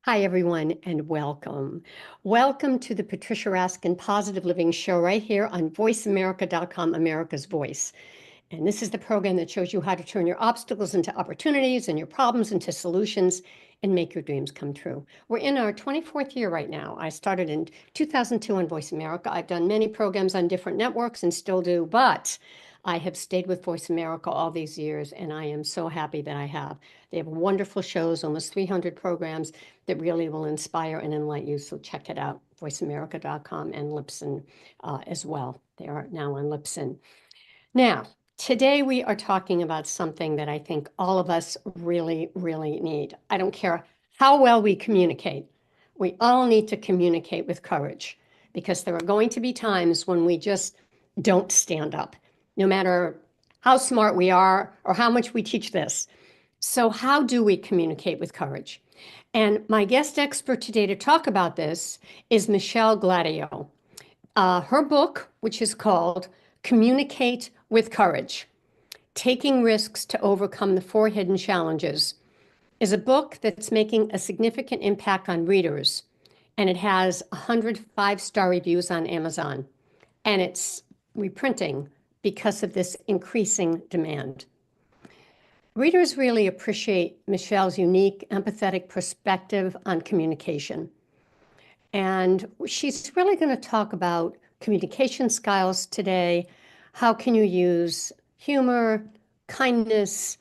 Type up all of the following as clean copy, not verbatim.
Hi, everyone, and welcome. Welcome to the Patricia Raskin Positive Living Show right here on voiceamerica.com, America's Voice. And this is the program that shows you how to turn your obstacles into opportunities and your problems into solutions and make your dreams come true. We're in our 24th year right now. I started in 2002 on Voice America. I've done many programs on different networks and still do, but I have stayed with Voice America all these years, and I am so happy that I have. They have wonderful shows, almost 300 programs that really will inspire and enlighten you. So check it out, voiceamerica.com and Libsyn as well. They are now on Libsyn. Now, today we are talking about something that I think all of us really, really need. I don't care how well we communicate. We all need to communicate with courage because there are going to be times when we just don't stand up, no matter how smart we are or how much we teach this. So how do we communicate with courage? And my guest expert today to talk about this is Michelle Gladieux. Her book, which is called Communicate with Courage, Taking Risks to Overcome the Four Hidden Challenges, is a book that's making a significant impact on readers. And it has 105-star reviews on Amazon. And it's reprinting because of this increasing demand. Readers really appreciate Michelle's unique, empathetic perspective on communication. And she's really going to talk about communication styles today. How can you use humor, kindness,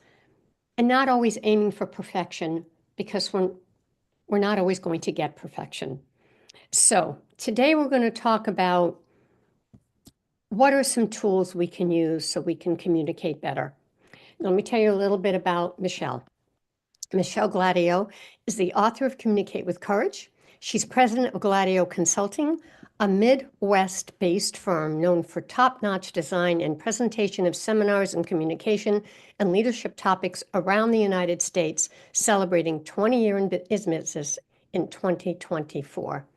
and not always aiming for perfection, because we're not always going to get perfection. So today we're going to talk about what are some tools we can use so we can communicate better. Let me tell you a little bit about Michelle. Michelle Gladieux is the author of Communicate with Courage. She's president of Gladieux Consulting, a Midwest-based firm known for top-notch design and presentation of seminars in communication and leadership topics around the United States, celebrating 20 years in business in 2024.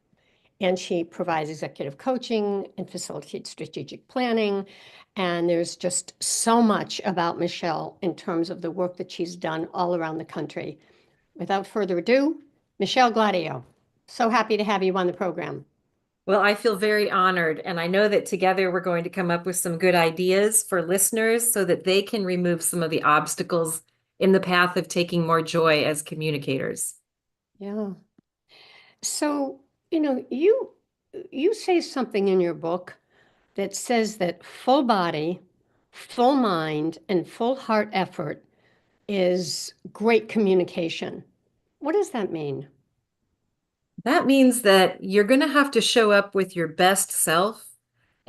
And she provides executive coaching and facilitates strategic planning. And there's just so much about Michelle in terms of the work that she's done all around the country. Without further ado, Michelle Gladieux. So happy to have you on the program. Well, I feel very honored, and I know that together we're going to come up with some good ideas for listeners so that they can remove some of the obstacles in the path of taking more joy as communicators. Yeah. So, you say something in your book that says that full body, full mind, and full heart effort is great communication. What does that mean? That means that you're going to have to show up with your best self,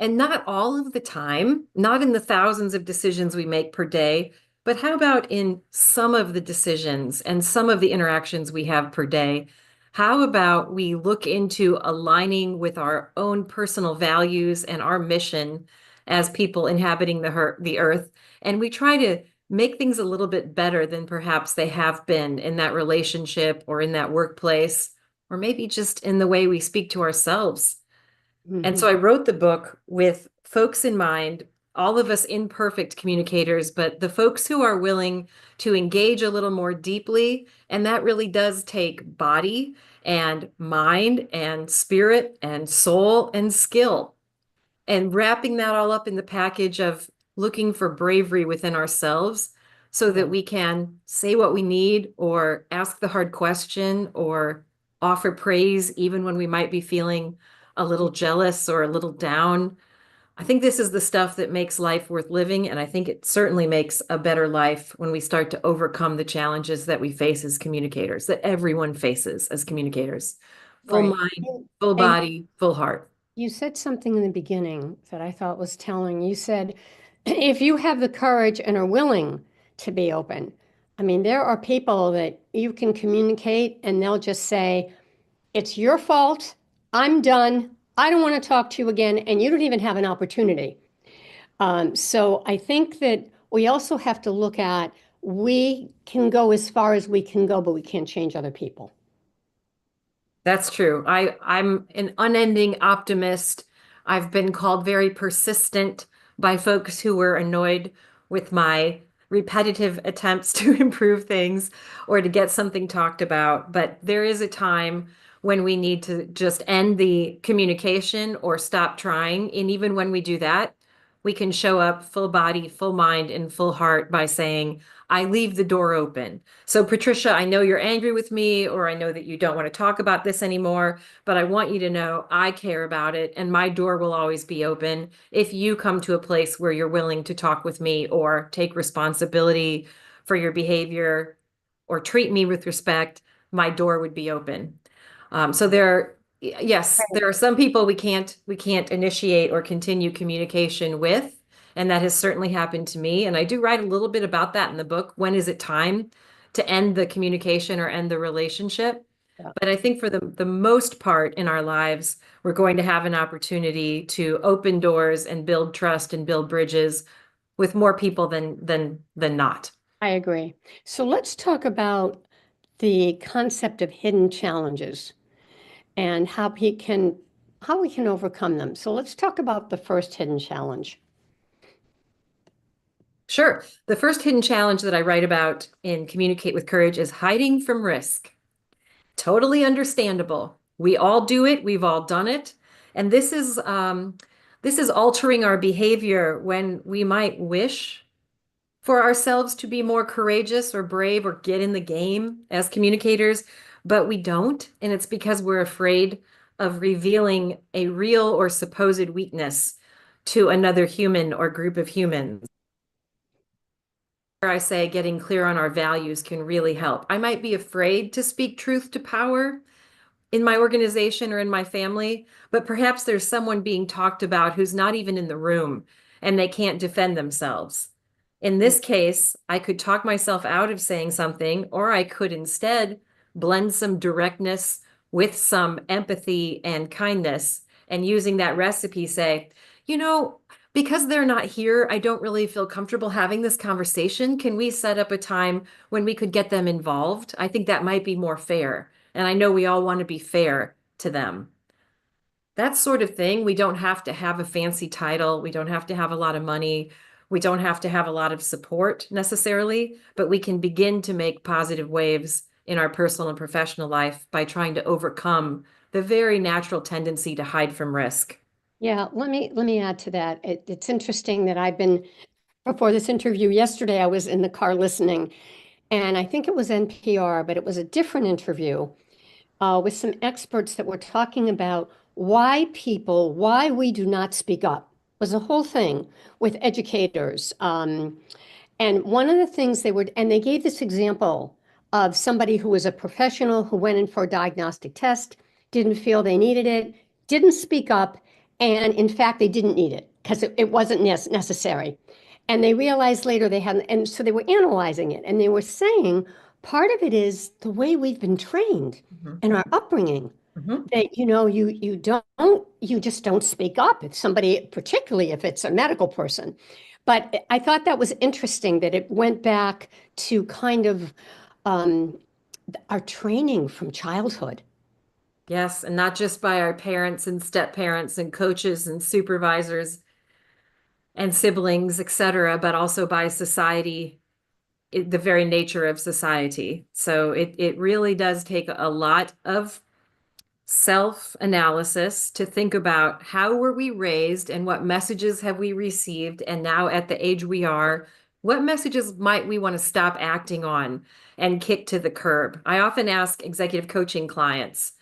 and not all of the time, not in the thousands of decisions we make per day, but how about in some of the decisions and some of the interactions we have per day? How about we look into aligning with our own personal values and our mission as people inhabiting the earth, and we try to make things a little bit better than perhaps they have been in that relationship or in that workplace, or maybe just in the way we speak to ourselves. And so I wrote the book with folks in mind, all of us imperfect communicators, but the folks who are willing to engage a little more deeply. And that really does take body and mind and spirit and soul and skill. And wrapping that all up in the package of looking for bravery within ourselves so that we can say what we need or ask the hard question or offer praise even when we might be feeling a little jealous or a little down. I think this is the stuff that makes life worth living, and I think it certainly makes a better life when we start to overcome the challenges that we face as communicators, that everyone faces as communicators. Full mind, full body, full heart. You said something in the beginning that I thought was telling. You said, if you have the courage and are willing to be open. I mean, there are people that you can communicate and they'll just say, it's your fault. I'm done. I don't want to talk to you again. And you don't even have an opportunity. So I think that we also have to look at, we can go as far as we can go, but we can't change other people. That's true. I'm an unending optimist. I've been called very persistent by folks who were annoyed with my repetitive attempts to improve things or to get something talked about. But there is a time when we need to just end the communication or stop trying. And even when we do that, we can show up full body, full mind, and full heart by saying, I leave the door open. So, Patricia, I know you're angry with me, or I know that you don't want to talk about this anymore, but I want you to know I care about it, and my door will always be open if you come to a place where you're willing to talk with me or take responsibility for your behavior or treat me with respect. My door would be open. So yes, there are some people we can't initiate or continue communication with, and that has certainly happened to me. And I do write a little bit about that in the book. When is it time to end the communication or end the relationship? Yeah, But I think for the most part in our lives, we're going to have an opportunity to open doors and build trust and build bridges with more people than not. I agree. So let's talk about the concept of hidden challenges and how we can overcome them. So let's talk about the first hidden challenge. Sure. The first hidden challenge that I write about in Communicate with Courage is hiding from risk. Totally understandable. We all do it. We've all done it. And this is altering our behavior when we might wish for ourselves to be more courageous or brave or get in the game as communicators, but we don't. And it's because we're afraid of revealing a real or supposed weakness to another human or group of humans. I say getting clear on our values can really help. I might be afraid to speak truth to power in my organization or in my family, but perhaps there's someone being talked about who's not even in the room and they can't defend themselves. In this case, I could talk myself out of saying something, or I could instead blend some directness with some empathy and kindness, and using that recipe say, you know, because they're not here, I don't really feel comfortable having this conversation. Can we set up a time when we could get them involved? I think that might be more fair. And I know we all want to be fair to them. That sort of thing. We don't have to have a fancy title. We don't have to have a lot of money. We don't have to have a lot of support necessarily, but we can begin to make positive waves in our personal and professional life by trying to overcome the very natural tendency to hide from risk. Yeah, let me add to that. It's interesting that before this interview yesterday, I was in the car listening, and I think it was NPR, but it was a different interview with some experts that were talking about why we do not speak up. It was a whole thing with educators. And one of the things they gave this example of somebody who was a professional who went in for a diagnostic test, didn't feel they needed it, didn't speak up, and in fact, they didn't need it because it wasn't necessary. And they realized later they hadn't, and so they were analyzing it and they were saying part of it is the way we've been trained Mhm. in our upbringing Mhm. that you just don't speak up if somebody, particularly if it's a medical person. But I thought that was interesting that it went back to kind of um, our training from childhood. Yes, and not just by our parents and step parents and coaches and supervisors and siblings, et cetera, but also by society, the very nature of society. So it really does take a lot of self-analysis to think about how were we raised and what messages have we received, and now at the age we are, what messages might we want to stop acting on and kick to the curb. I often ask executive coaching clients,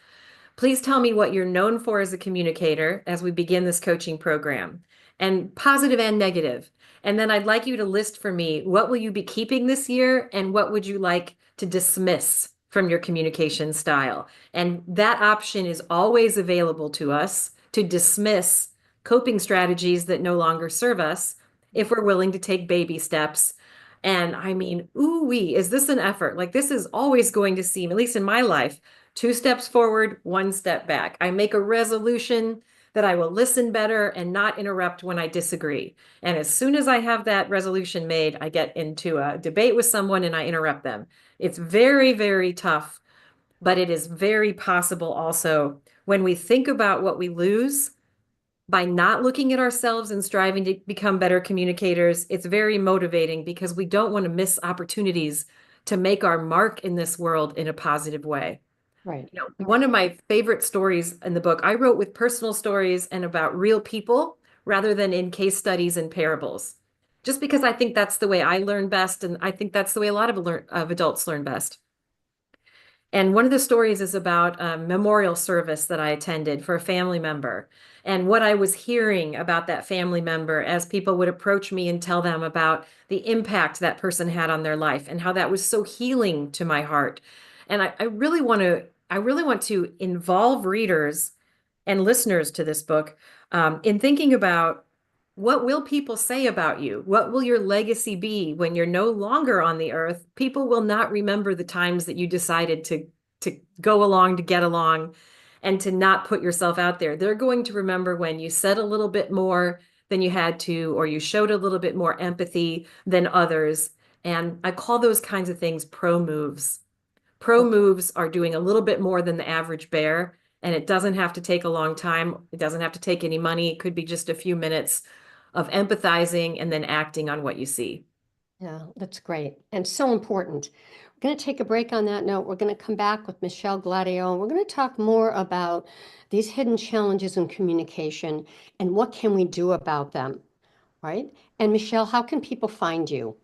please tell me what you're known for as a communicator as we begin this coaching program, and positive and negative. And then I'd like you to list for me, what will you be keeping this year and what would you like to dismiss from your communication style? And that option is always available to us to dismiss coping strategies that no longer serve us if we're willing to take baby steps. And I mean, ooh wee, is this an effort? Like this is always going to seem, at least in my life, two steps forward, one step back. I make a resolution that I will listen better and not interrupt when I disagree. And as soon as I have that resolution made, I get into a debate with someone and I interrupt them. It's very, very tough, but it is very possible also when we think about what we lose, by not looking at ourselves and striving to become better communicators, it's very motivating because we don't want to miss opportunities to make our mark in this world in a positive way. Right. One of my favorite stories in the book, I wrote with personal stories and about real people rather than in case studies and parables. Just because I think that's the way I learn best, and I think that's the way a lot of adults learn best. And one of the stories is about a memorial service that I attended for a family member, and what I was hearing about that family member as people would approach me and tell them about the impact that person had on their life and how that was so healing to my heart. And I really want to involve readers and listeners to this book in thinking about what will people say about you? What will your legacy be when you're no longer on the earth? People will not remember the times that you decided to go along, to get along, and to not put yourself out there. They're going to remember when you said a little bit more than you had to, or you showed a little bit more empathy than others. And I call those kinds of things pro moves. Pro moves are doing a little bit more than the average bear, and it doesn't have to take a long time. It doesn't have to take any money. It could be just a few minutes of empathizing and then acting on what you see. Yeah, that's great and so important. We're going to take a break on that note. We're going to come back with Michelle Gladieux, and we're going to talk more about these hidden challenges in communication and what can we do about them, right? And Michelle, how can people find you?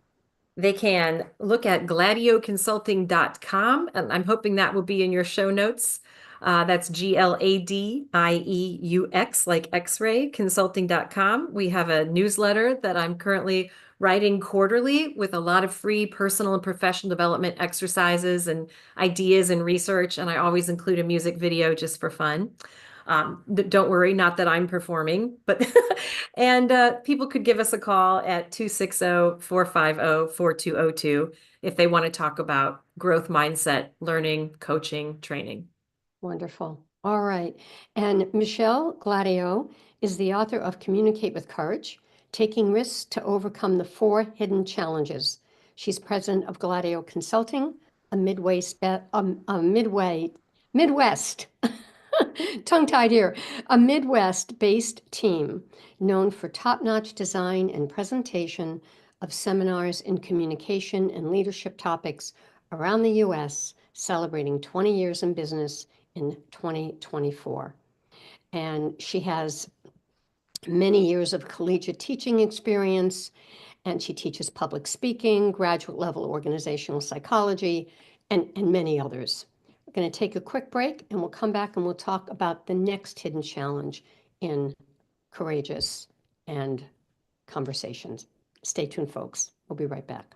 They can look at gladieuxconsulting.com, and I'm hoping that will be in your show notes. That's GLADIEUX, like X-ray, consulting.com. We have a newsletter that I'm currently writing quarterly with a lot of free personal and professional development exercises and ideas and research. And I always include a music video just for fun. Don't worry, not that I'm performing, but and people could give us a call at 260-450-4202 if they want to talk about growth mindset, learning, coaching, training. Wonderful. All right. And Michelle Gladieux is the author of Communicate with Courage, Taking Risks to Overcome the Four Hidden Challenges. She's president of Gladieux Consulting, a Midwest, tongue-tied here, a Midwest-based team known for top-notch design and presentation of seminars in communication and leadership topics around the U.S., celebrating 20 years in business in 2024. And she has many years of collegiate teaching experience, and she teaches public speaking, graduate level organizational psychology, and many others. We're going to take a quick break, and we'll come back and we'll talk about the next hidden challenge in courageous and conversations. Stay tuned, folks. We'll be right back.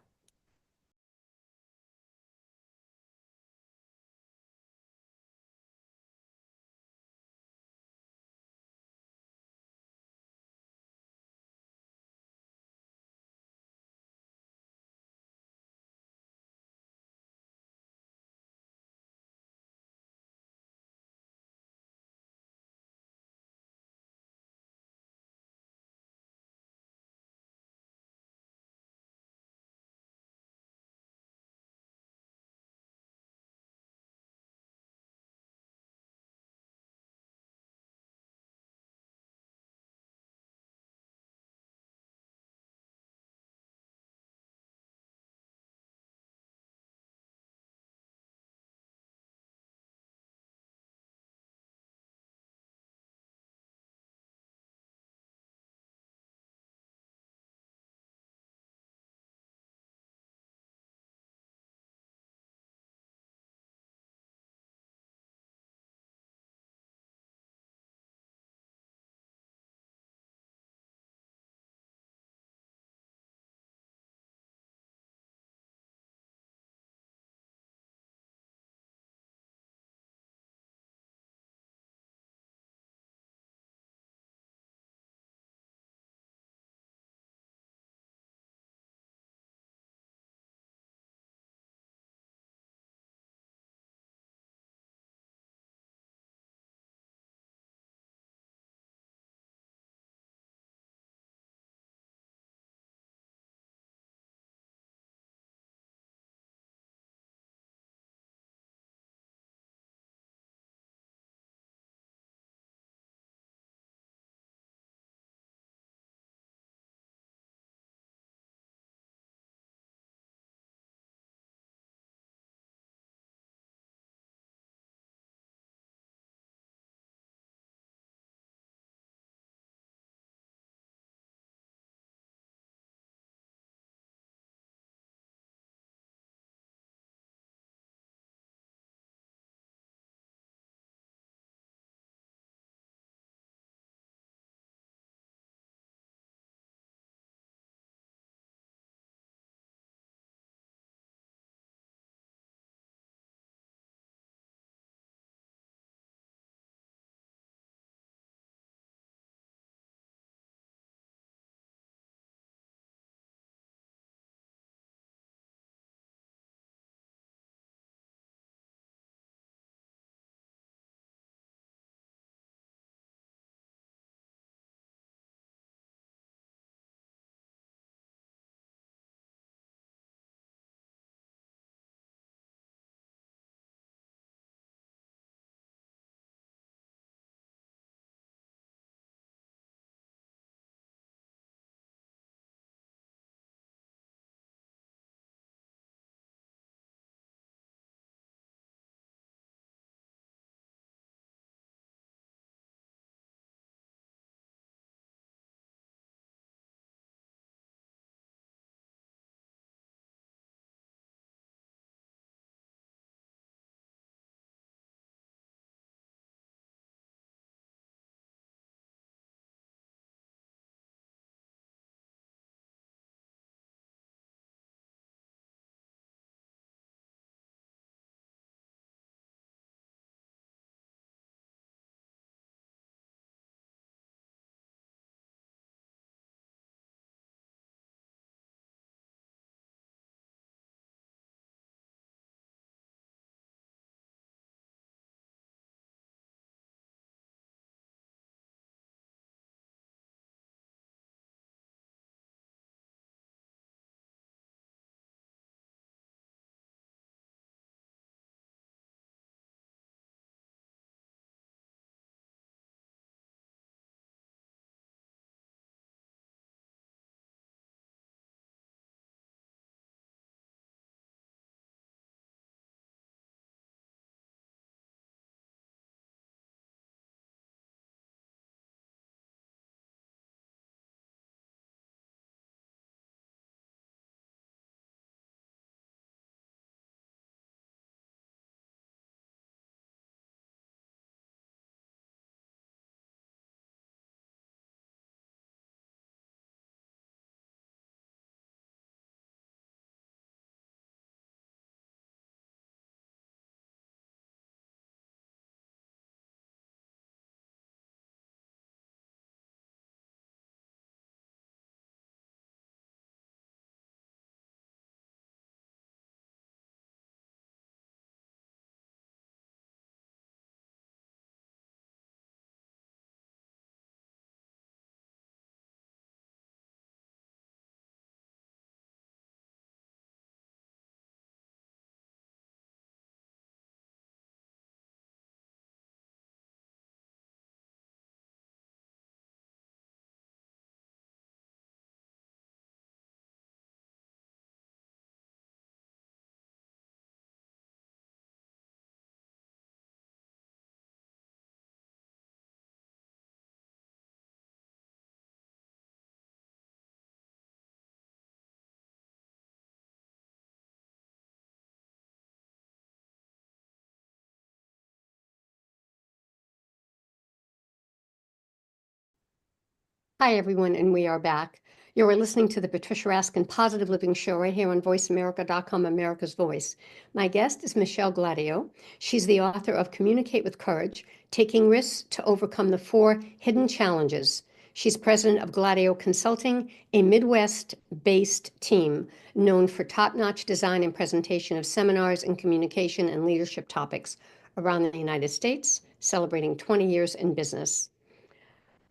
Hi, everyone, and we are back. You're listening to the Patricia Raskin Positive Living Show right here on voiceamerica.com, America's Voice. My guest is Michelle Gladieux. She's the author of Communicate with Courage, Taking Risks to Overcome the Four Hidden Challenges. She's president of Gladieux Consulting, a Midwest-based team known for top-notch design and presentation of seminars in communication and leadership topics around the United States, celebrating 20 years in business.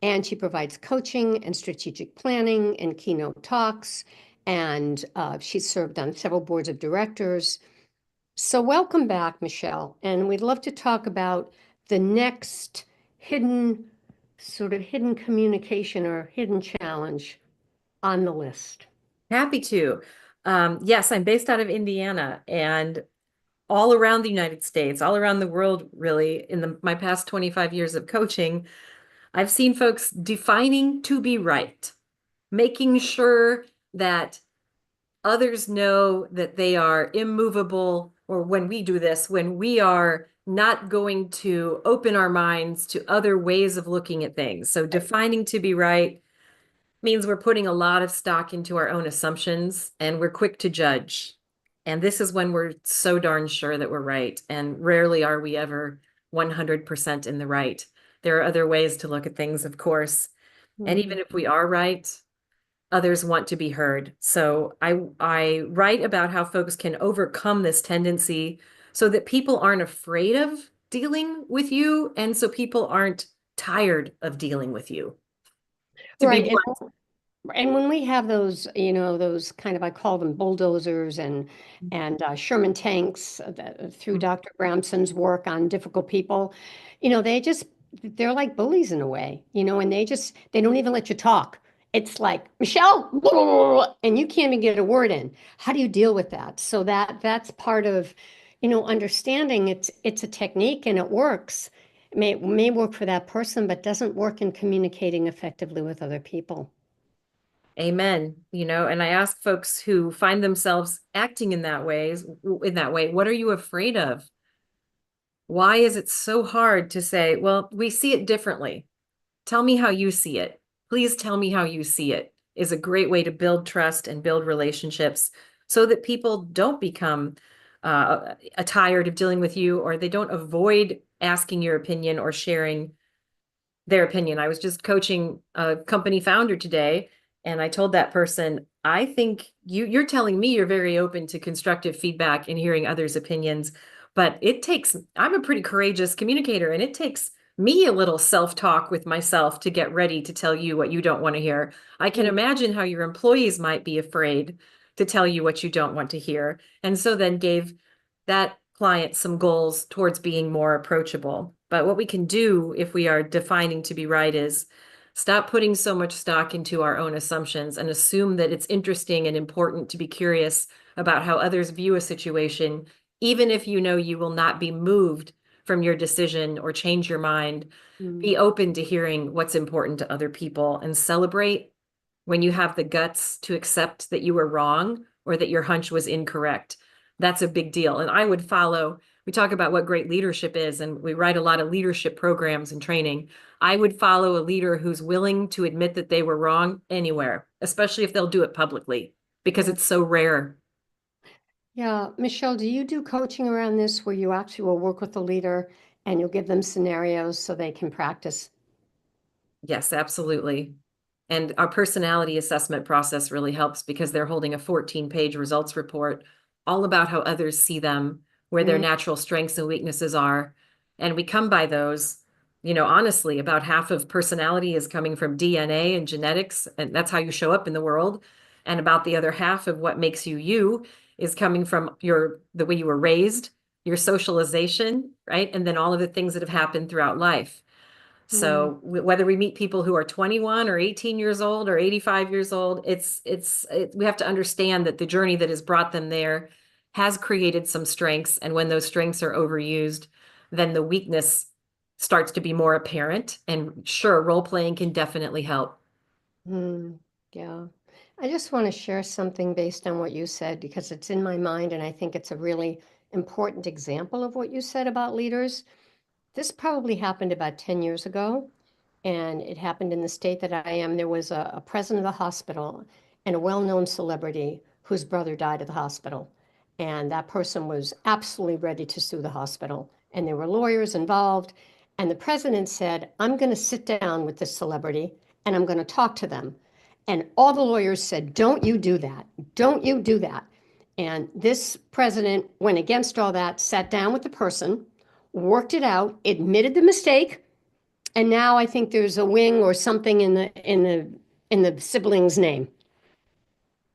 And she provides coaching and strategic planning and keynote talks. And she's served on several boards of directors. So welcome back, Michelle. And we'd love to talk about the next hidden communication or hidden challenge on the list. Happy to. Yes, I'm based out of Indiana and all around the United States, all around the world, really, in my past 25 years of coaching, I've seen folks defining to be right, making sure that others know that they are immovable, or when we do this, when we are not going to open our minds to other ways of looking at things. So defining to be right means we're putting a lot of stock into our own assumptions and we're quick to judge. And this is when we're so darn sure that we're right. And rarely are we ever 100% in the right. There are other ways to look at things, of course. And even if we are right, others want to be heard. So I write about how folks can overcome this tendency so that people aren't afraid of dealing with you. And so people aren't tired of dealing with you, to be Right. blunt. And when we have those, those kind of, I call them bulldozers and Sherman tanks through Dr. Bramson's work on difficult people, they're like bullies in a way, and they don't even let you talk. It's like, Michelle, blah, blah, blah, blah, and you can't even get a word in. How do you deal with that? So that's part of, understanding it's a technique and it works. It may work for that person, but doesn't work in communicating effectively with other people. Amen. And I ask folks who find themselves acting in that way, what are you afraid of? Why is it so hard to say, well, we see it differently? Tell me how you see it. Please tell me how you see it is a great way to build trust and build relationships so that people don't become tired of dealing with you, or they don't avoid asking your opinion or sharing their opinion. I was just coaching a company founder today, and I told that person, I think you're telling me you're very open to constructive feedback and hearing others' opinions, but I'm a pretty courageous communicator, and it takes me a little self-talk with myself to get ready to tell you what you don't want to hear. I can imagine how your employees might be afraid to tell you what you don't want to hear. And so then gave that client some goals towards being more approachable. But what we can do if we are defining to be right is stop putting so much stock into our own assumptions and assume that it's interesting and important to be curious about how others view a situation, even if you know you will not be moved from your decision or change your mind. Mm. Be open to hearing what's important to other people and celebrate when you have the guts to accept that you were wrong or that your hunch was incorrect. That's a big deal. And we talk about what great leadership is, and we write a lot of leadership programs and training. I would follow a leader who's willing to admit that they were wrong anywhere, especially if they'll do it publicly, because Yeah. it's so rare. Yeah. Michelle, do you do coaching around this where you actually will work with the leader and you'll give them scenarios so they can practice? Yes, absolutely. And our personality assessment process really helps because they're holding a 14-page results report all about how others see them, where their Mm. natural strengths and weaknesses are. And we come by those, honestly, about half of personality is coming from DNA and genetics, and that's how you show up in the world. And about the other half of what makes you you is coming from the way you were raised, your socialization, right? And then all of the things that have happened throughout life. Mm. So whether we meet people who are 21 or 18 years old or 85 years old, we have to understand that the journey that has brought them there has created some strengths. And when those strengths are overused, then the weakness starts to be more apparent. And sure, role playing can definitely help. Mm. Yeah. I just want to share something based on what you said because it's in my mind and I think it's a really important example of what you said about leaders. This probably happened about 10 years ago. and it happened in the state that I am. There was a president of the hospital and a well-known celebrity whose brother died at the hospital. And that person was absolutely ready to sue the hospital. And there were lawyers involved. And the president said, I'm going to sit down with this celebrity and I'm going to talk to them. And all the lawyers said, don't you do that. Don't you do that. And this president went against all that, sat down with the person, worked it out, admitted the mistake, and now I think there's a wing or something in the sibling's name.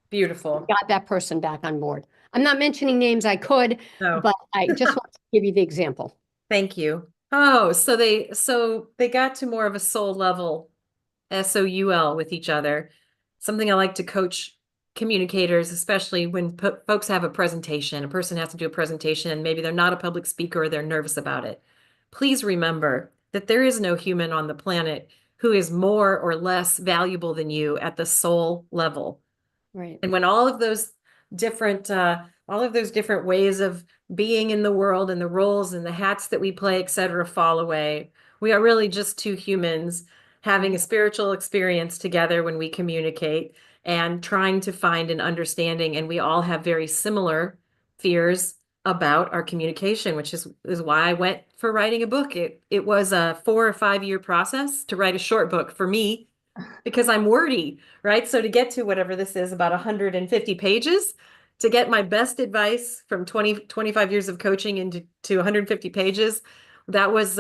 Beautiful. Got that person back on board. I'm not mentioning names, I could, Oh, but I just want to give you the example. thank you. Oh, so they got to more of a soul level SOUL with each other. Something I like to coach communicators, especially when folks have a presentation. A person has to do a presentation and maybe they're not a public speaker or they're nervous about it. Please remember that there is no human on the planet who is more or less valuable than you at the soul level. Right. And when all of those different ways of being in the world and the roles and the hats that we play, et cetera, fall away, we are really just two humans having a spiritual experience together when we communicate and trying to find an understanding. And we all have very similar fears about our communication, which is why I went for writing a book. It was a 4 or 5 year process to write a short book for me because I'm wordy, right? So to get to whatever this is, about 150 pages, to get my best advice from 25 years of coaching into 150 pages, that was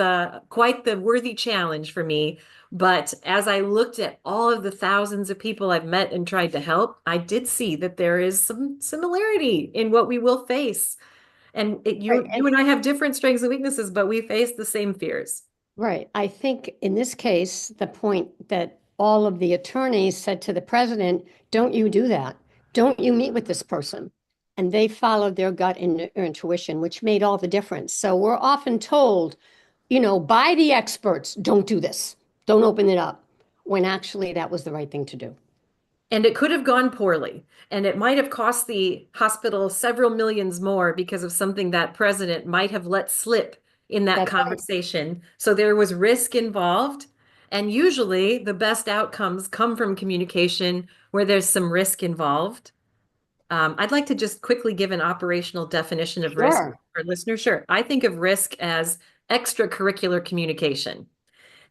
quite the worthy challenge for me. But as I looked at all of the thousands of people I've met and tried to help, I did see that there is some similarity in what we will face. And Right. you and I have different strengths and weaknesses, but we face the same fears. Right. I think in this case, the point that all of the attorneys said to the president, don't you do that. Don't you meet with this person. And they followed their gut and their intuition, which made all the difference. So we're often told, by the experts, don't do this. Don't open it up. When actually that was the right thing to do. And it could have gone poorly. And it might have cost the hospital several millions more because of something that president might have let slip in that That's right. conversation. So there was risk involved. And usually the best outcomes come from communication where there's some risk involved. I'd like to just quickly give an operational definition of risk Sure. for listeners. Sure. I think of risk as extracurricular communication.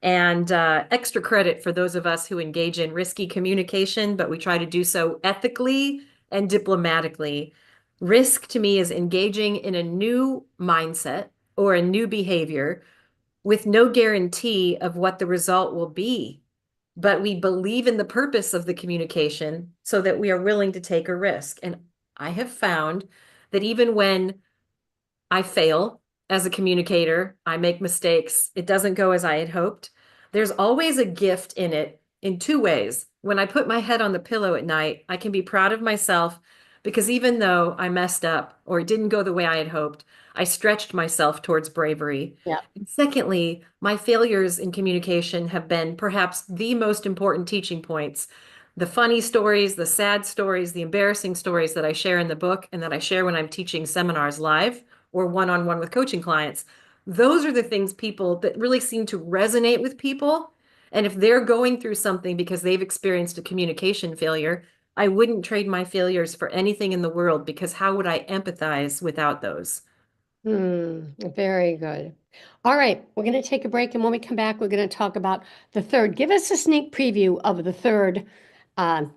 And extra credit for those of us who engage in risky communication, but we try to do so ethically and diplomatically. Risk to me is engaging in a new mindset or a new behavior with no guarantee of what the result will be. But we believe in the purpose of the communication so that we are willing to take a risk. And I have found that even when I fail as a communicator. I make mistakes. It doesn't go as I had hoped. There's always a gift in it in two ways. When I put my head on the pillow at night, I can be proud of myself because even though I messed up or it didn't go the way I had hoped, I stretched myself towards bravery. Yeah. And secondly, my failures in communication have been perhaps the most important teaching points. The funny stories, the sad stories, the embarrassing stories that I share in the book and that I share when I'm teaching seminars live or one-on-one with coaching clients. Those are the things people that really seem to resonate with people. And if they're going through something because they've experienced a communication failure, I wouldn't trade my failures for anything in the world because how would I empathize without those? Very good. All right, we're going to take a break, and when we come back, we're going to talk about the third. Give us a sneak preview of the third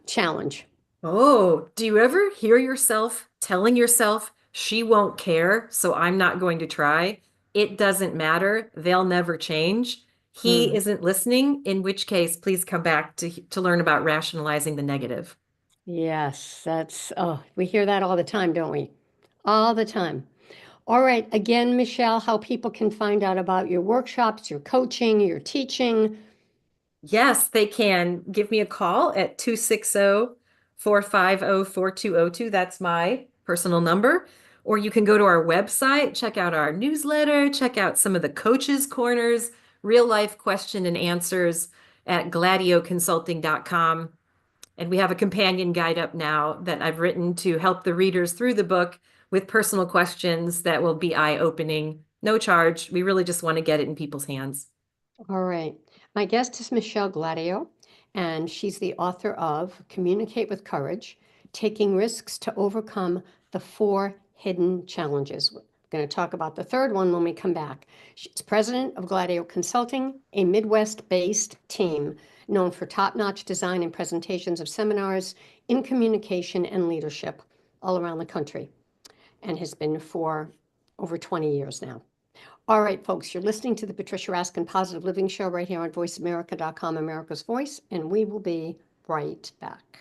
challenge. Oh, do you ever hear yourself telling yourself, she won't care, so I'm not going to try? It doesn't matter. They'll never change. He Hmm. isn't listening, in which case, please come back to learn about rationalizing the negative. Yes, we hear that all the time, don't we? All the time. All right, again, Michelle, how people can find out about your workshops, your coaching, your teaching. Yes, they can give me a call at 260-450-4202. That's my personal number. Or you can go to our website, check out our newsletter, check out some of the coaches' corners, real life question and answers at gladioconsulting.com. And we have a companion guide up now that I've written to help the readers through the book with personal questions that will be eye-opening. No charge. We really just want to get it in people's hands. All right. My guest is Michelle Gladieux, and she's the author of Communicate with Courage, Taking Risks to Overcome the Four Hidden Challenges. We're going to talk about the third one when we come back. She's president of Gladieux Consulting, a Midwest-based team known for top-notch design and presentations of seminars in communication and leadership all around the country, and has been for over 20 years now. All right, folks, you're listening to the Patricia Raskin Positive Living Show right here on voiceamerica.com, America's Voice, and we will be right back.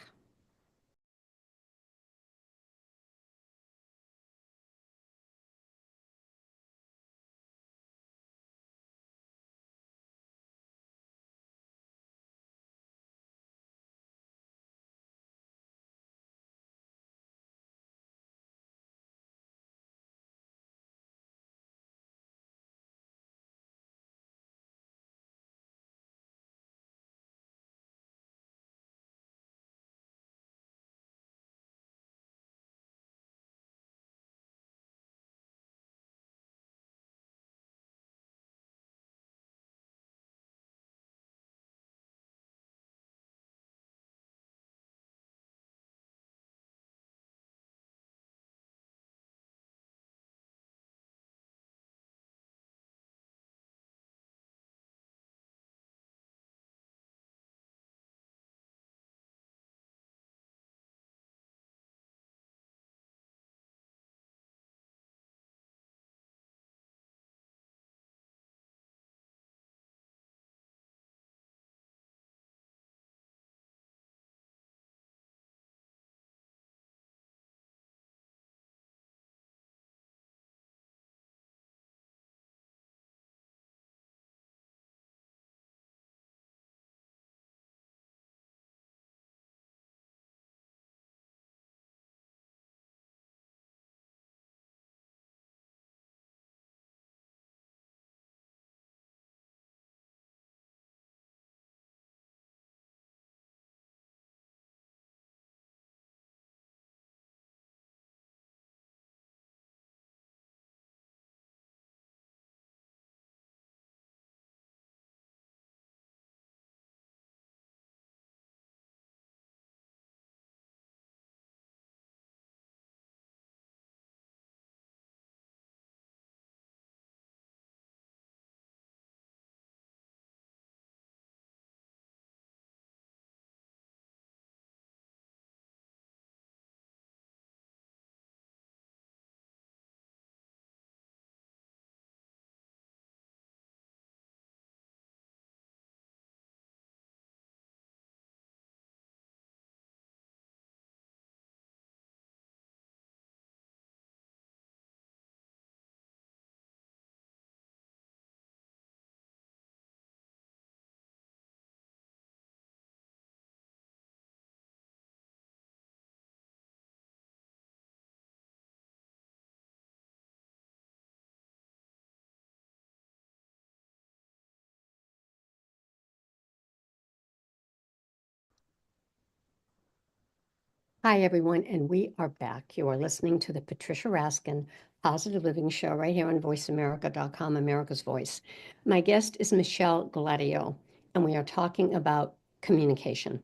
Hi, everyone, and we are back. You are listening to the Patricia Raskin Positive Living Show right here on voiceamerica.com, America's Voice. My guest is Michelle Gladieux, and we are talking about communication.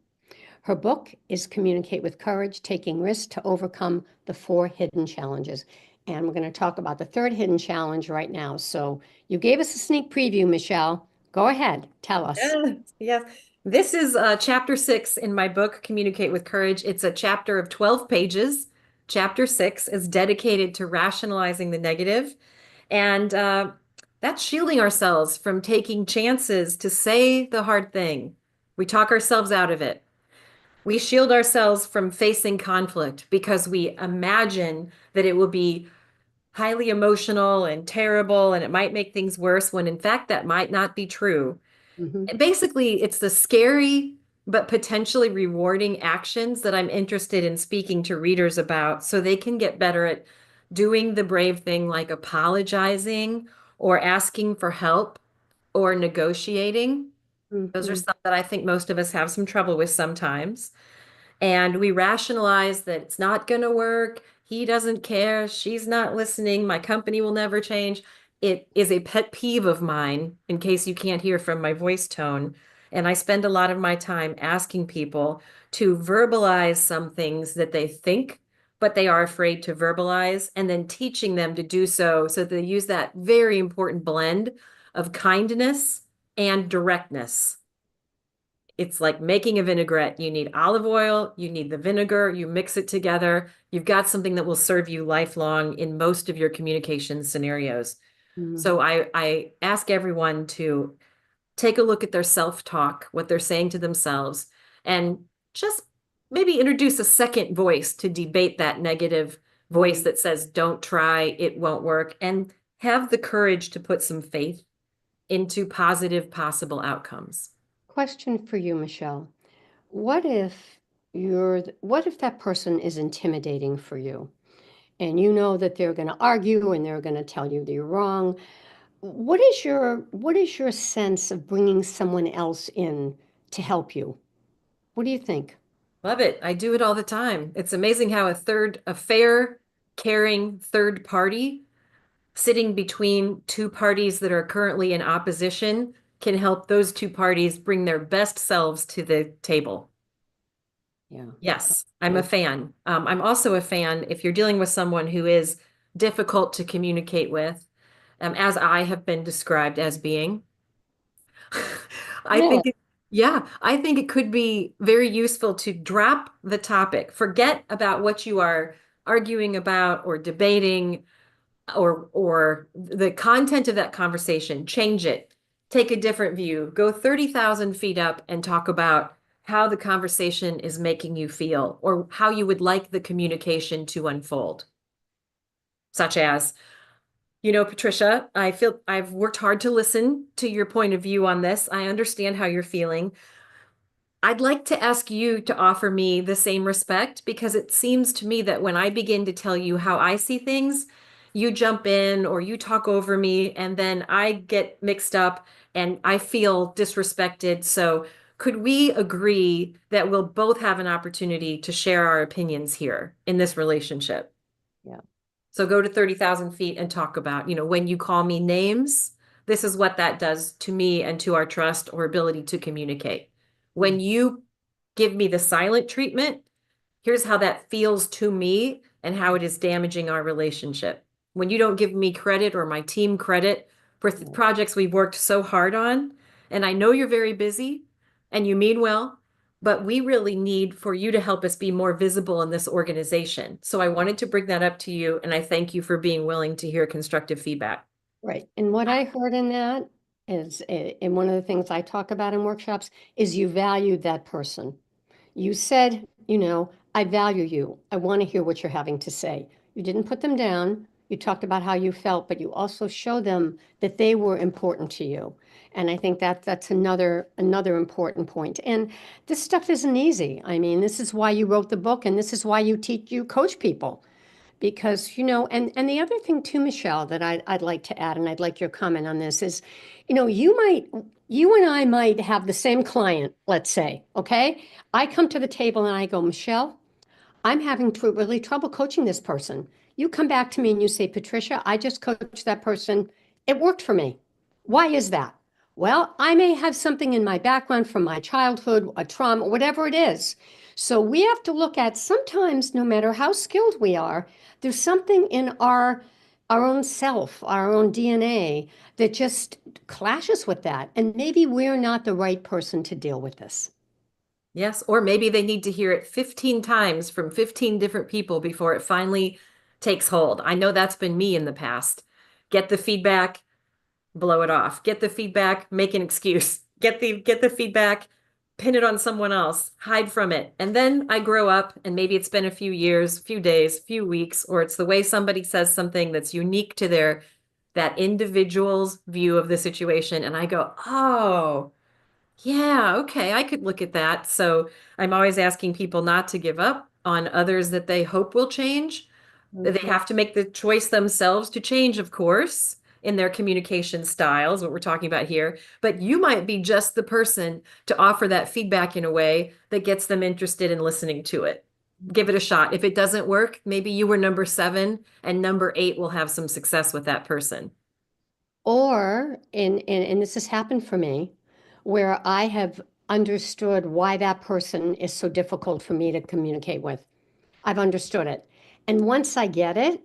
Her book is Communicate with Courage, Taking Risks to Overcome the Four Hidden Challenges. And we're going to talk about the third hidden challenge right now. So you gave us a sneak preview, Michelle. Go ahead, tell us. Yes. This is chapter 6 in my book, Communicate with Courage. It's a chapter of 12 pages. Chapter 6 is dedicated to rationalizing the negative. And that's shielding ourselves from taking chances to say the hard thing. We talk ourselves out of it. We shield ourselves from facing conflict because we imagine that it will be highly emotional and terrible and it might make things worse when in fact that might not be true. Mhm. Basically, it's the scary but potentially rewarding actions that I'm interested in speaking to readers about so they can get better at doing the brave thing like apologizing or asking for help or negotiating. Those are Mhm. some that I think most of us have some trouble with sometimes. And we rationalize that it's not going to work. He doesn't care. She's not listening. My company will never change. it is a pet peeve of mine, in case you can't hear from my voice tone. And I spend a lot of my time asking people to verbalize some things that they think, but they are afraid to verbalize, and then teaching them to do so so that they use that very important blend of kindness and directness. It's like making a vinaigrette. You need olive oil, you need the vinegar, you mix it together. You've got something that will serve you lifelong in most of your communication scenarios. Mhm. So I ask everyone to take a look at their self-talk, what they're saying to themselves, and just maybe introduce a second voice to debate that negative voice Mhm. that says, don't try, it won't work, and have the courage to put some faith into positive possible outcomes. Question for you, Michelle. What if that person is intimidating for you and you know that they're going to argue and they're going to tell you that you're wrong? What is your sense of bringing someone else in to help you? What do you think? Love it. I do it all the time. It's amazing how a fair, caring third party sitting between two parties that are currently in opposition can help those two parties bring their best selves to the table. Yeah. Yes, I'm a I, fan. I'm also a fan if you're dealing with someone who is difficult to communicate with, as I have been described as being. I really? think it, yeah, I think it could be very useful to drop the topic. Forget about what you are arguing about or debating or the content of that conversation. Change it. Take a different view. Go 30,000 feet up and talk about how the conversation is making you feel or how you would like the communication to unfold. Such as, Patricia, I feel I've worked hard to listen to your point of view on this. I understand how you're feeling. I'd like to ask you to offer me the same respect because it seems to me that when I begin to tell you how I see things, you jump in or you talk over me, and then I get mixed up and I feel disrespected. So, could we agree that we'll both have an opportunity to share our opinions here in this relationship? Yeah. So go to 30,000 feet and talk about, when you call me names, this is what that does to me and to our trust or ability to communicate. When Mm. you give me the silent treatment, here's how that feels to me and how it is damaging our relationship. When you don't give me credit or my team credit for Yeah. projects we've worked so hard on, and I know you're very busy and you mean well, but we really need for you to help us be more visible in this organization. So I wanted to bring that up to you, and I thank you for being willing to hear constructive feedback. Right. And what I heard in that is, and one of the things I talk about in workshops is you valued that person. You said, I value you. I want to hear what you're having to say. You didn't put them down. You talked about how you felt, but you also showed them that they were important to you. And I think that's another important point. And this stuff isn't easy. I mean, this is why you wrote the book, and this is why you coach people. Because, and the other thing too, Michelle, that I'd like to add, and I'd like your comment on this is, you and I might have the same client, let's say, okay? I come to the table and I go, Michelle, I'm having really trouble coaching this person. You come back to me and you say, Patricia, I just coached that person. It worked for me. Why is that? Well, I may have something in my background from my childhood, a trauma, whatever it is. So we have to look at sometimes, no matter how skilled we are, there's something in our own self, our own DNA that just clashes with that. And maybe we're not the right person to deal with this. Yes, or maybe they need to hear it 15 times from 15 different people before it finally takes hold. I know that's been me in the past. Get the feedback, blow it off. Get the feedback, make an excuse. Get the feedback, pin it on someone else, hide from it. And then I grow up and maybe it's been a few years, few days, few weeks, or it's the way somebody says something that's unique to that individual's view of the situation. And I go, oh, yeah, okay, I could look at that. So I'm always asking people not to give up on others that they hope will change. They Mhm. have to make the choice themselves to change, of course, in their communication styles, what we're talking about here. But you might be just the person to offer that feedback in a way that gets them interested in listening to it. Give it a shot. If it doesn't work, maybe you were number 7 and number 8 will have some success with that person. Or, and this has happened for me, where I have understood why that person is so difficult for me to communicate with. I've understood it. And once I get it,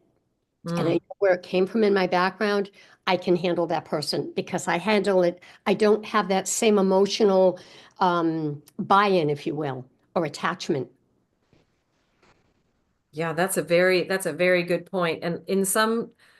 and I Mm. know where it came from in my background, I can handle that person because I handle it. I don't have that same emotional buy-in, if you will, or attachment. Yeah, that's a very good point. And in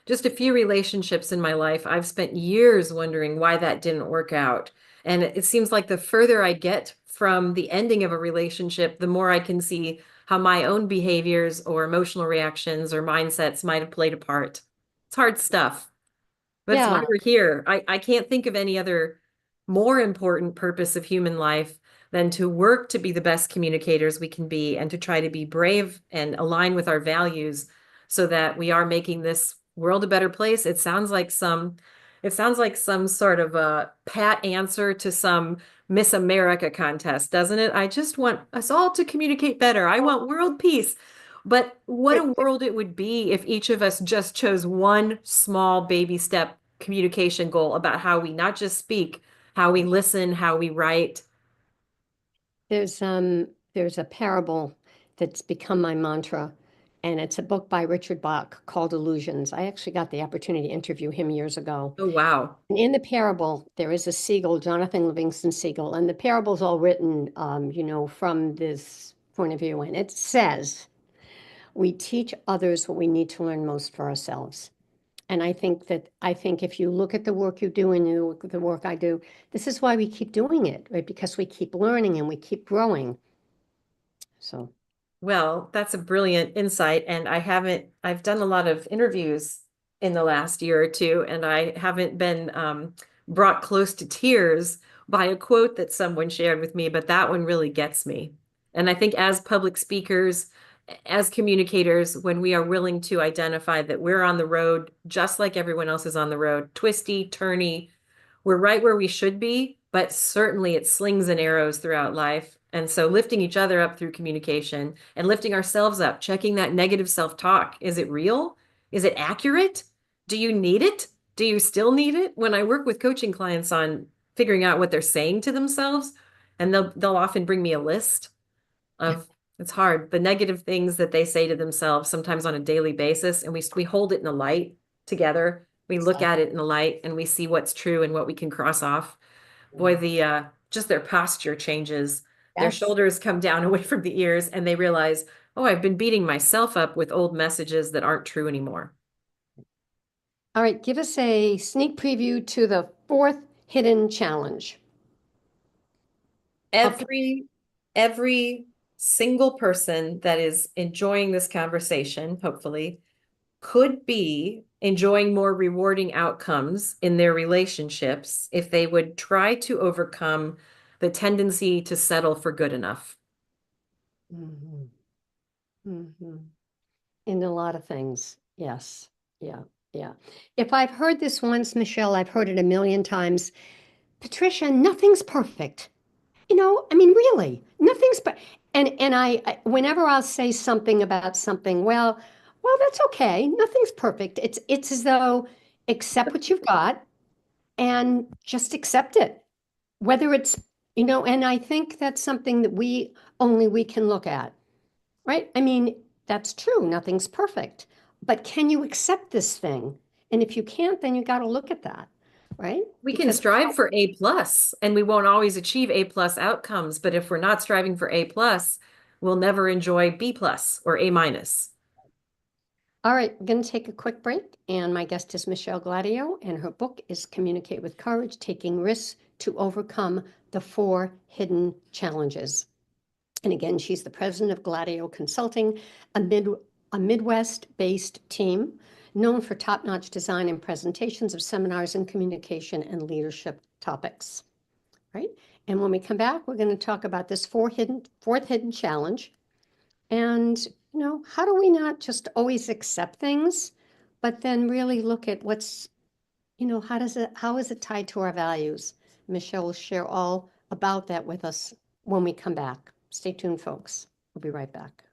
just a few relationships in my life, I've spent years wondering why that didn't work out. And it seems like the further I get from the ending of a relationship, the more I can see how my own behaviors or emotional reactions or mindsets might have played a part. It's hard stuff. That's why Yeah, we're here. I can't think of any other more important purpose of human life than to work to be the best communicators we can be and to try to be brave and align with our values so that we are making this world a better place. It sounds like some sort of a pat answer to some Miss America contest, doesn't it? I just want us all to communicate better. I want world peace. But what a world it would be if each of us just chose one small baby step communication goal about how we not just speak, how we listen, how we write. there's a parable that's become my mantra, and it's a book by Richard Bach called Illusions. I actually got the opportunity to interview him years ago. Oh, wow. And in the parable, there is a seagull, Jonathan Livingston Seagull, and the parable's all written, from this point of view. And it says, we teach others what we need to learn most for ourselves. And I think if you look at the work you do and you look at the work I do, this is why we keep doing it, right? Because we keep learning and we keep growing. So, Well, that's a brilliant insight. And I've done a lot of interviews in the last year or two, and I haven't been brought close to tears by a quote that someone shared with me, but that one really gets me. And I think as public speakers, as communicators, when we are willing to identify that we're on the road, just like everyone else is on the road, twisty, turny, we're right where we should be, but certainly it slings and arrows throughout life. And so lifting each other up through communication and lifting ourselves up, checking that negative self-talk. Is it real? Is it accurate? Do you need it? Do you still need it? When I work with coaching clients on figuring out what they're saying to themselves, and they'll often bring me a list of it's hard, the negative things that they say to themselves sometimes on a daily basis, and we hold it in the light together. We look so at it in the light and we see what's true and what we can cross off. Boy, the just their posture changes. Their yes. shoulders come down away from the ears and they realize, oh, I've been beating myself up with old messages that aren't true anymore. All right, give us a sneak preview to the fourth hidden challenge. Up to Every single person that is enjoying this conversation, hopefully, could be enjoying more rewarding outcomes in their relationships if they would try to overcome the tendency to settle for good enough. Mhm, mhm. In a lot of things. Yes. Yeah. Yeah. If I've heard this once, Michelle, I've heard it a million times. Patricia, nothing's perfect. I mean, really, nothing's but and whenever I'll say something about something, well, that's okay. Nothing's perfect. It's as though accept what you've got and just accept it. Whether and I think that's something that we can look at, right? I mean, that's true. Nothing's perfect. But can you accept this thing? And if you can't, then you got to look at that, right? We can Because strive for A plus and we won't always achieve A plus outcomes, but if we're not striving for A plus, we'll never enjoy B plus or A minus. All right, we're going to take a quick break. And my guest is Michelle Gladieux, and her book is Communicate with Courage, Taking Risks to Overcome the Four Hidden Challenges. And again, she's the president of Gladieux Consulting, a Midwest-based team known for top-notch design and presentations of seminars in communication and leadership topics, right? And when we come back, we're going to talk about this fourth hidden challenge. And, how do we not just always accept things, but then really look at how is it tied to our values? Michelle will share all about that with us when we come back. Stay tuned, folks. We'll be right back.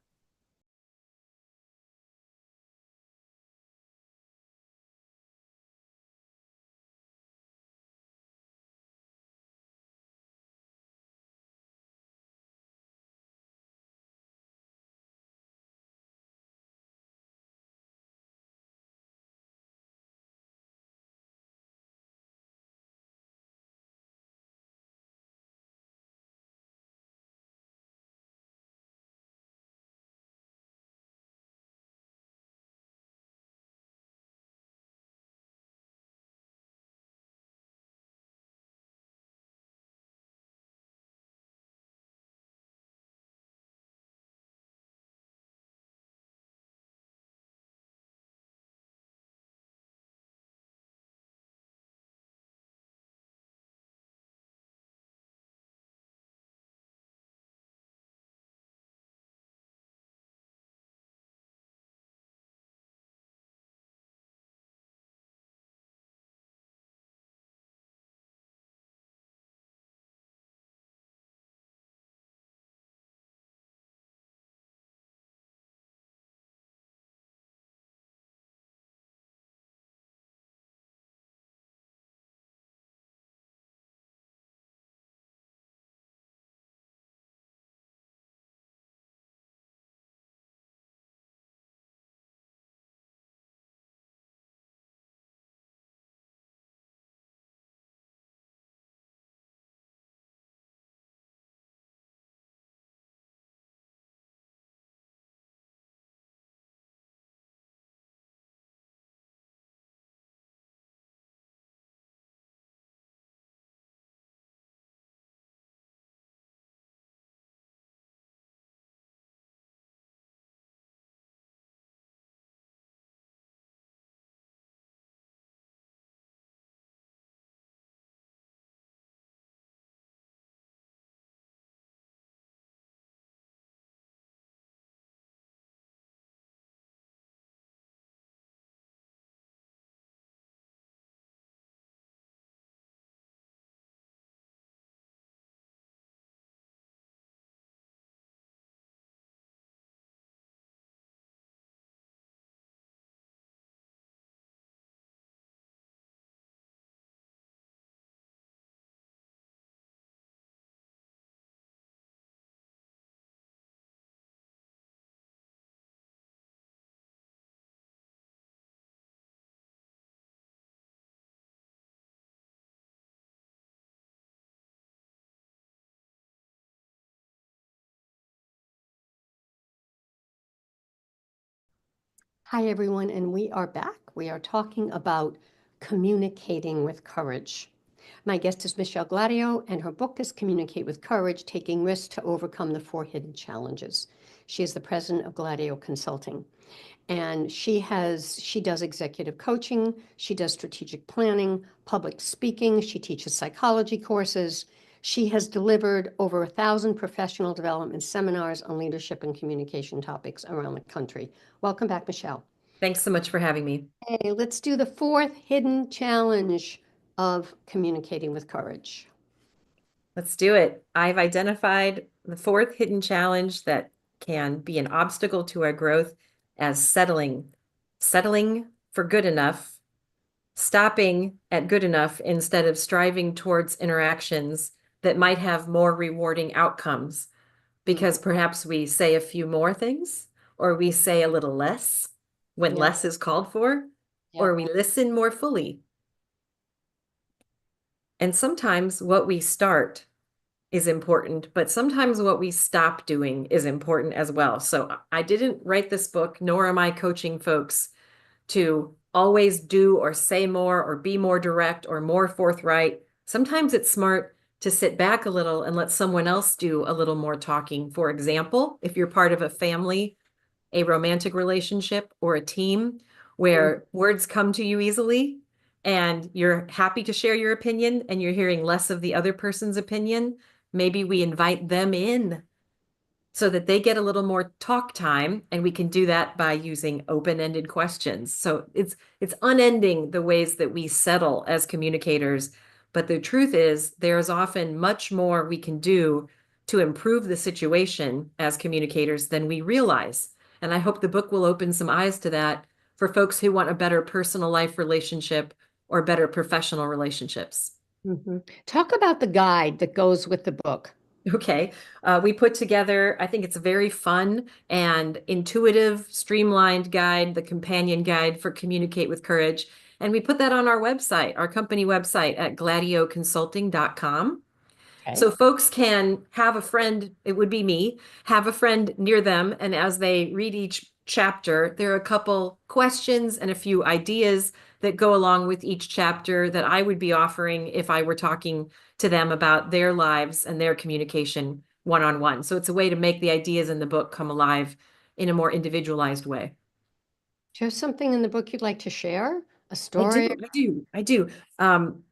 Hi, everyone, and we are back. We are talking about communicating with courage. My guest is Michelle Gladieux, and her book is Communicate with Courage, Taking Risks to Overcome the Four Hidden Challenges. She is the president of Gladieux Consulting. And she does executive coaching, she does strategic planning, public speaking, she teaches psychology courses. She has delivered over 1,000 professional development seminars on leadership and communication topics around the country. Welcome back, Michelle. Thanks so much for having me. Hey, let's do the fourth hidden challenge of communicating with courage. Let's do it. I've identified the fourth hidden challenge that can be an obstacle to our growth as settling. Settling for good enough, stopping at good enough instead of striving towards interactions that might have more rewarding outcomes, because perhaps we say a few more things, or we say a little less when Yeah, less is called for, yeah. or we listen more fully. And sometimes what we start is important, but sometimes what we stop doing is important as well. So I didn't write this book, nor am I coaching folks to always do or say more or be more direct or more forthright. Sometimes it's smart to sit back a little and let someone else do a little more talking. For example, if you're part of a family, a romantic relationship, or a team where words come to you easily and you're happy to share your opinion and you're hearing less of the other person's opinion, maybe we invite them in so that they get a little more talk time, and we can do that by using open-ended questions. So it's unending the ways that we settle as communicators, but the truth is there's often much more we can do to improve the situation as communicators than we realize. And I hope the book will open some eyes to that for folks who want a better personal life relationship or better professional relationships. Talk about the guide that goes with the book. Okay. We put together, I think it's a very fun and intuitive, streamlined guide, the companion guide for Communicate with Courage. And we put that on our website, our company website at gladieuxconsulting.com. Okay. So folks can have a friend, it would be me, have a friend near them. And as they read each chapter, there are a couple questions and a few ideas that go along with each chapter that I would be offering if I were talking to them about their lives and their communication one-on-one. So it's a way to make the ideas in the book come alive in a more individualized way. Do you have something in the book you'd like to share? A I do, story? I do, I do.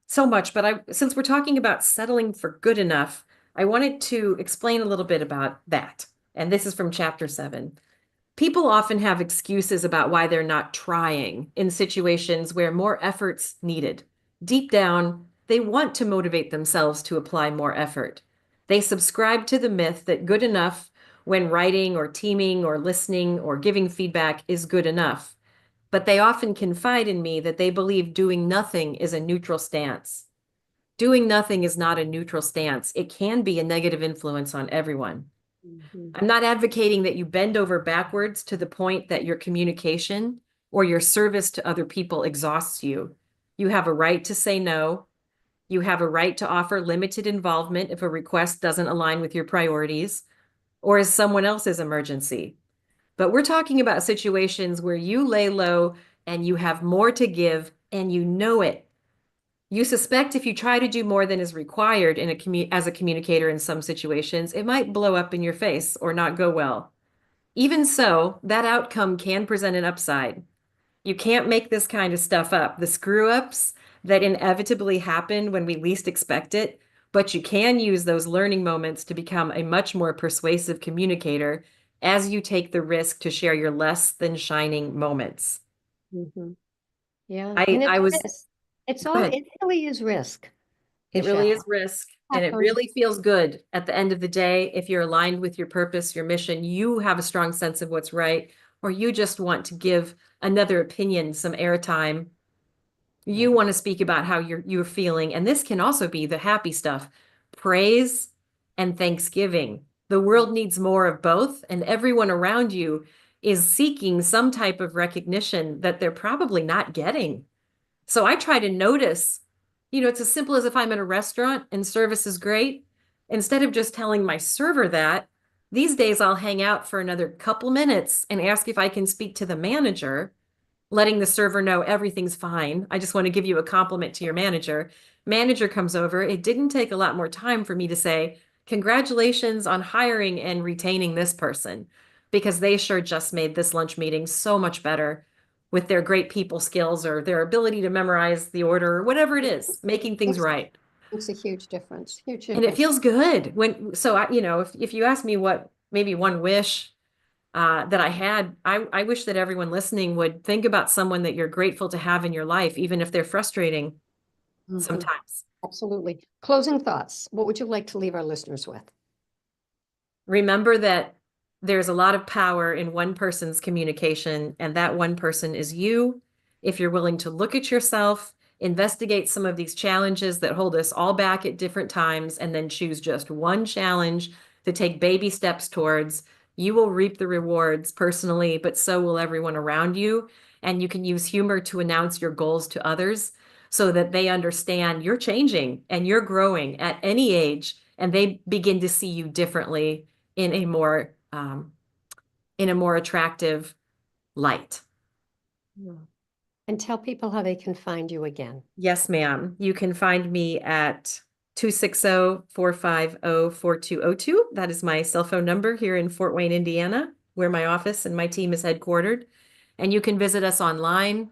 So much, but since we're talking about settling for good enough, I wanted to explain a little bit about that. And this is from chapter 7. People often have excuses about why they're not trying in situations where more effort's needed. Deep down, they want to motivate themselves to apply more effort. They subscribe to the myth that good enough when writing or teaming or listening or giving feedback is good enough. But they often confide in me that they believe doing nothing is a neutral stance. Doing nothing is not a neutral stance. It can be a negative influence on everyone. Mhm. I'm not advocating that you bend over backwards to the point that your communication or your service to other people exhausts you. You have a right to say no. You have a right to offer limited involvement if a request doesn't align with your priorities or is someone else's emergency. But we're talking about situations where you lay low and you have more to give and you know it. You suspect if you try to do more than is required as a communicator in some situations, it might blow up in your face or not go well. Even so, that outcome can present an upside. You can't make this kind of stuff up. The screw ups that inevitably happen when we least expect it, but you can use those learning moments to become a much more persuasive communicator as you take the risk to share your less than shining moments. Mhm. Yeah, I and it's I was risk. It's Go all, ahead. it really is risk, It really is Michelle. risk, and it Happen. really feels good at the end of the day if you're aligned with your purpose, your mission, you have a strong sense of what's right, or you just want to give another opinion some airtime. You Right. want to speak about how you're feeling, and this can also be the happy stuff, praise and thanksgiving. The world needs more of both, and everyone around you is seeking some type of recognition that they're probably not getting. So I try to notice, it's as simple as if I'm in a restaurant and service is great. Instead of just telling my server that, These days, I'll hang out for another couple minutes and ask if I can speak to the manager, letting the server know everything's fine. I just want to give you a compliment to your manager. Manager comes over. It didn't take a lot more time for me to say, congratulations on hiring and retaining this person, because they sure just made this lunch meeting so much better with their great people skills or their ability to memorize the order or whatever it is, making things Makes, right. makes a huge difference. Huge And it difference. feels good when, so I, if you ask me what maybe one wish that I had, I wish that everyone listening would think about someone that you're grateful to have in your life, even if they're frustrating Mhm. sometimes. Absolutely. Closing thoughts. What would you like to leave our listeners with? Remember that there's a lot of power in one person's communication, and that one person is you. If you're willing to look at yourself, investigate some of these challenges that hold us all back at different times, and then choose just one challenge to take baby steps towards, you will reap the rewards personally, but so will everyone around you. And you can use humor to announce your goals to others so that they understand you're changing and you're growing at any age, and they begin to see you differently in a more attractive light. Yeah. And tell people how they can find you again. Yes, ma'am. You can find me at 260-450-4202. That is my cell phone number here in Fort Wayne, Indiana, where my office and my team is headquartered. And you can visit us online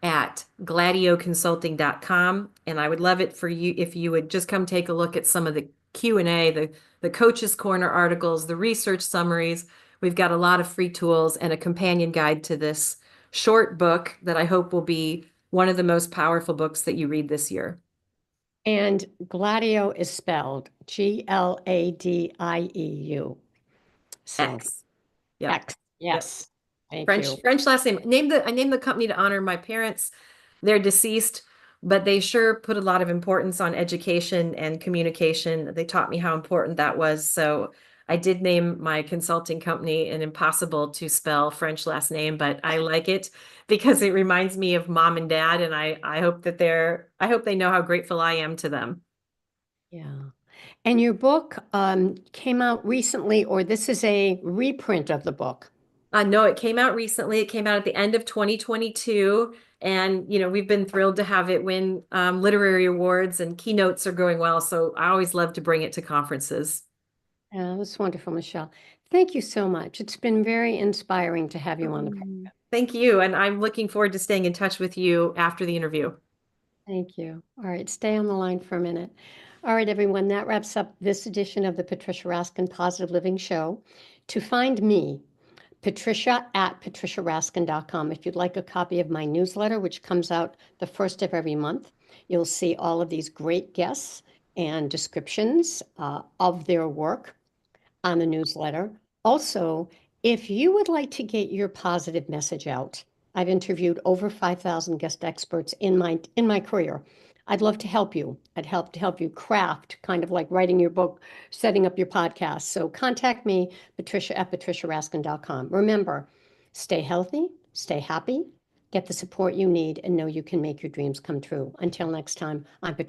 at gladioconsulting.com. And I would love it for you if you would just come take a look at some of the Q&A, the Coach's Corner articles, the research summaries. We've got a lot of free tools and a companion guide to this short book that I hope will be one of the most powerful books that you read this year. And Gladio is spelled Gladieu. So X. Yep. X. Yep. Yes. Thank you. French last name. I named the company to honor my parents. They're deceased, but they sure put a lot of importance on education and communication. They taught me how important that was. So I did name my consulting company an impossible to spell French last name, but I like it because it reminds me of mom and dad, and I hope that I hope they know how grateful I am to them. Yeah. And your book came out recently, or this is a reprint of the book? No, it came out recently. It came out at the end of 2022. And, we've been thrilled to have it win literary awards, and keynotes are going well. So I always love to bring it to conferences. Yeah, that's wonderful, Michelle. Thank you so much. It's been very inspiring to have you on the program. Thank you. And I'm looking forward to staying in touch with you after the interview. Thank you. All right, stay on the line for a minute. All right, everyone, that wraps up this edition of the Patricia Raskin Positive Living Show. To find me, Patricia at patriciaraskin.com. If you'd like a copy of my newsletter, which comes out the first of every month, you'll see all of these great guests and descriptions of their work on the newsletter. Also, if you would like to get your positive message out, I've interviewed over 5,000 guest experts in my career. I'd love to help you. I'd help you craft, kind of like writing your book, setting up your podcast. So contact me, Patricia at patriciaraskin.com. Remember, stay healthy, stay happy, get the support you need, and know you can make your dreams come true. Until next time, I'm Patricia.